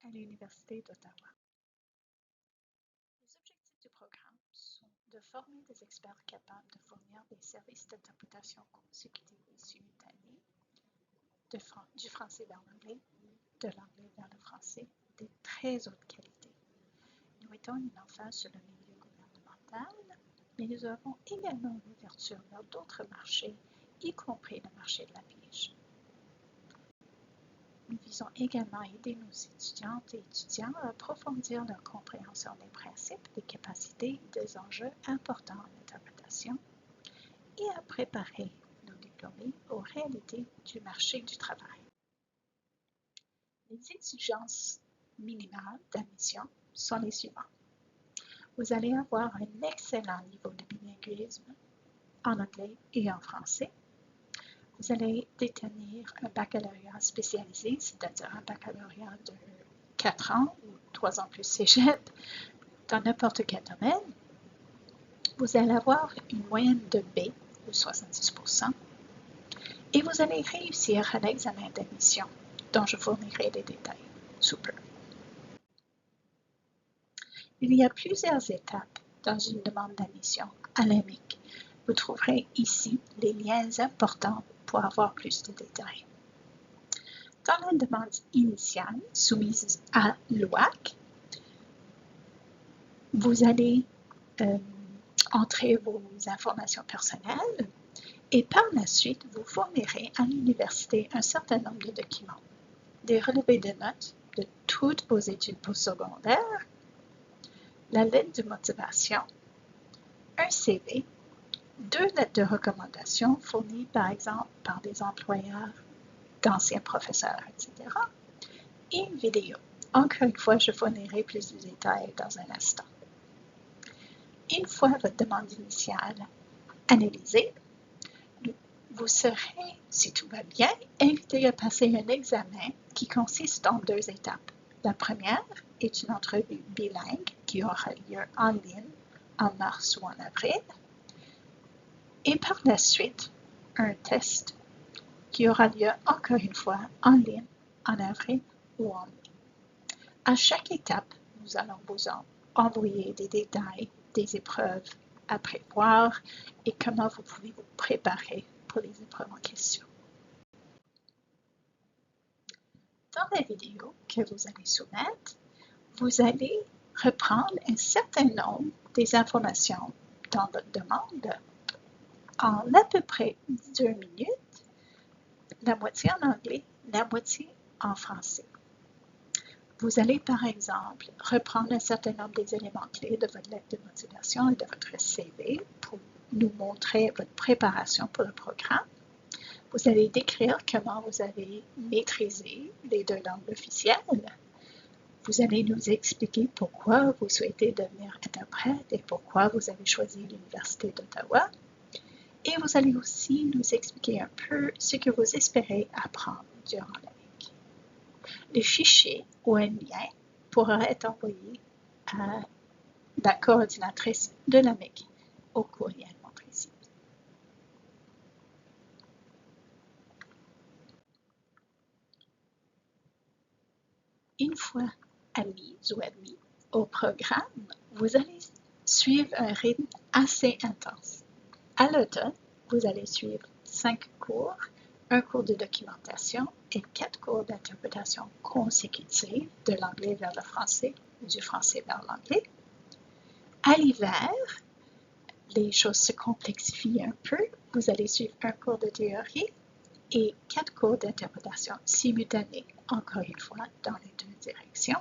à l'Université d'Ottawa. Les objectifs du programme sont de former des experts capables de fournir des services d'interprétation consécutive et simultanée du français vers l'anglais, de l'anglais vers le français, de très haute qualité. Nous mettons une emphase sur le milieu gouvernemental, mais nous avons également une ouverture vers d'autres marchés, y compris le marché de la pige. Nous visons également à aider nos étudiantes et étudiants à approfondir leur compréhension des principes, des capacités et des enjeux importants en interprétation et à préparer nos diplômés aux réalités du marché du travail. Les exigences minimales d'admission sont les suivantes. Vous allez avoir un excellent niveau de bilinguisme en anglais et en français. Vous allez détenir un baccalauréat spécialisé, c'est-à-dire un baccalauréat de 4 ans ou 3 ans plus cégep dans n'importe quel domaine. Vous allez avoir une moyenne de B de 70% et vous allez réussir à l'examen d'admission dont je fournirai des détails sous peu. Il y a plusieurs étapes dans une demande d'admission à l'AMIC. Vous trouverez ici les liens importants pour avoir plus de détails. Dans la demande initiale soumise à l'OAC, vous allez entrer vos informations personnelles et par la suite, vous fournirez à l'université un certain nombre de documents, des relevés de notes de toutes vos études postsecondaires, la lettre de motivation, un CV, 2 lettres de recommandation fournies par exemple par des employeurs, d'anciens professeurs, etc. et une vidéo. Encore une fois, je fournirai plus de détails dans un instant. Une fois votre demande initiale analysée, vous serez, si tout va bien, invité à passer un examen qui consiste en 2 étapes. La première est une entrevue bilingue qui aura lieu en ligne en mars ou en avril. Et par la suite, un test qui aura lieu encore une fois en ligne en avril ou en mai. À chaque étape, nous allons vous envoyer des détails des épreuves à prévoir et comment vous pouvez vous préparer pour les épreuves en question. Dans la vidéo que vous allez soumettre, vous allez reprendre un certain nombre des informations dans votre demande en à peu près 2 minutes, la moitié en anglais, la moitié en français. Vous allez par exemple reprendre un certain nombre des éléments clés de votre lettre de motivation et de votre CV pour nous montrer votre préparation pour le programme. Vous allez décrire comment vous avez maîtrisé les 2 langues officielles. Vous allez nous expliquer pourquoi vous souhaitez devenir interprète et pourquoi vous avez choisi l'Université d'Ottawa. Et vous allez aussi nous expliquer un peu ce que vous espérez apprendre durant l'AMIC. Le fichier ou un lien pourra être envoyé à la coordinatrice de l'AMIC au courriel précis. Une fois admise ou admis au programme, vous allez suivre un rythme assez intense. À l'automne, vous allez suivre 5 cours, un cours de documentation et 4 cours d'interprétation consécutive de l'anglais vers le français ou du français vers l'anglais. À l'hiver, les choses se complexifient un peu. Vous allez suivre un cours de théorie et 4 cours d'interprétation simultanés, encore une fois, dans les 2 directions.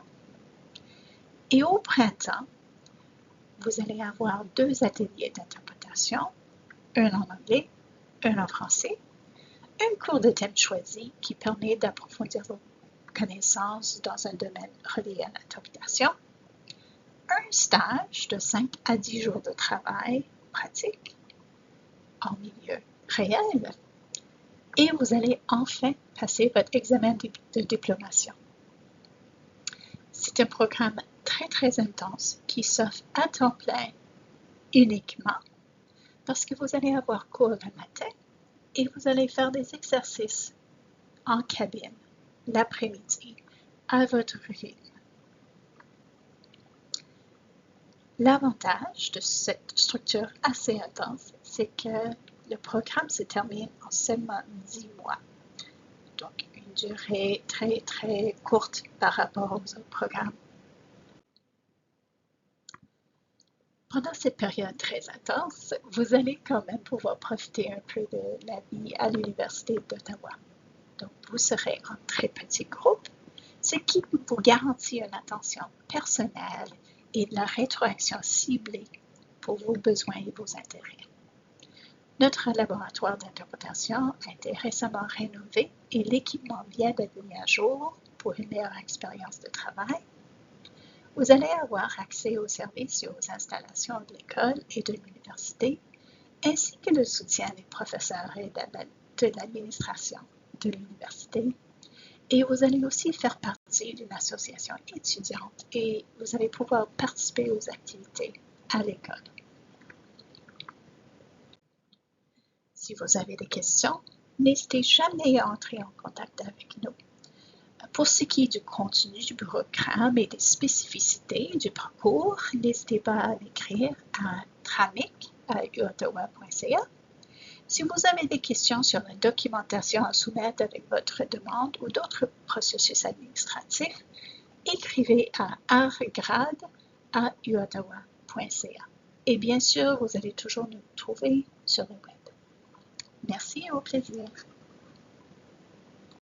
Et au printemps, vous allez avoir 2 ateliers d'interprétation, un en anglais, un en français, un cours de thème choisi qui permet d'approfondir vos connaissances dans un domaine relié à l'interprétation, un stage de 5 à 10 jours de travail pratique en milieu réel, et vous allez enfin passer votre examen de diplomation. C'est un programme très intense qui s'offre à temps plein uniquement parce que vous allez avoir cours le matin et vous allez faire des exercices en cabine l'après-midi à votre rythme. L'avantage de cette structure assez intense, c'est que le programme se termine en seulement 10 mois. Donc, une durée très, très courte par rapport aux autres programmes. Pendant cette période très intense, vous allez quand même pouvoir profiter un peu de la vie à l'Université d'Ottawa. Donc, vous serez en très petit groupe, ce qui vous garantit une attention personnelle et de la rétroaction ciblée pour vos besoins et vos intérêts. Notre laboratoire d'interprétation a été récemment rénové et l'équipement vient d'être mis à jour pour une meilleure expérience de travail. Vous allez avoir accès aux services et aux installations de l'école et de l'université, ainsi que le soutien des professeurs et de l'administration de l'université. Et vous allez aussi faire partie d'une association étudiante et vous allez pouvoir participer aux activités à l'école. Si vous avez des questions, n'hésitez jamais à entrer en contact avec nous. Pour ce qui est du contenu du programme et des spécificités du parcours, n'hésitez pas à m'écrire à tramic@uottawa.ca. Si vous avez des questions sur la documentation à soumettre avec votre demande ou d'autres processus administratifs, écrivez à artgrade@uottawa.ca. Et bien sûr, vous allez toujours nous trouver sur le web. Merci et au plaisir.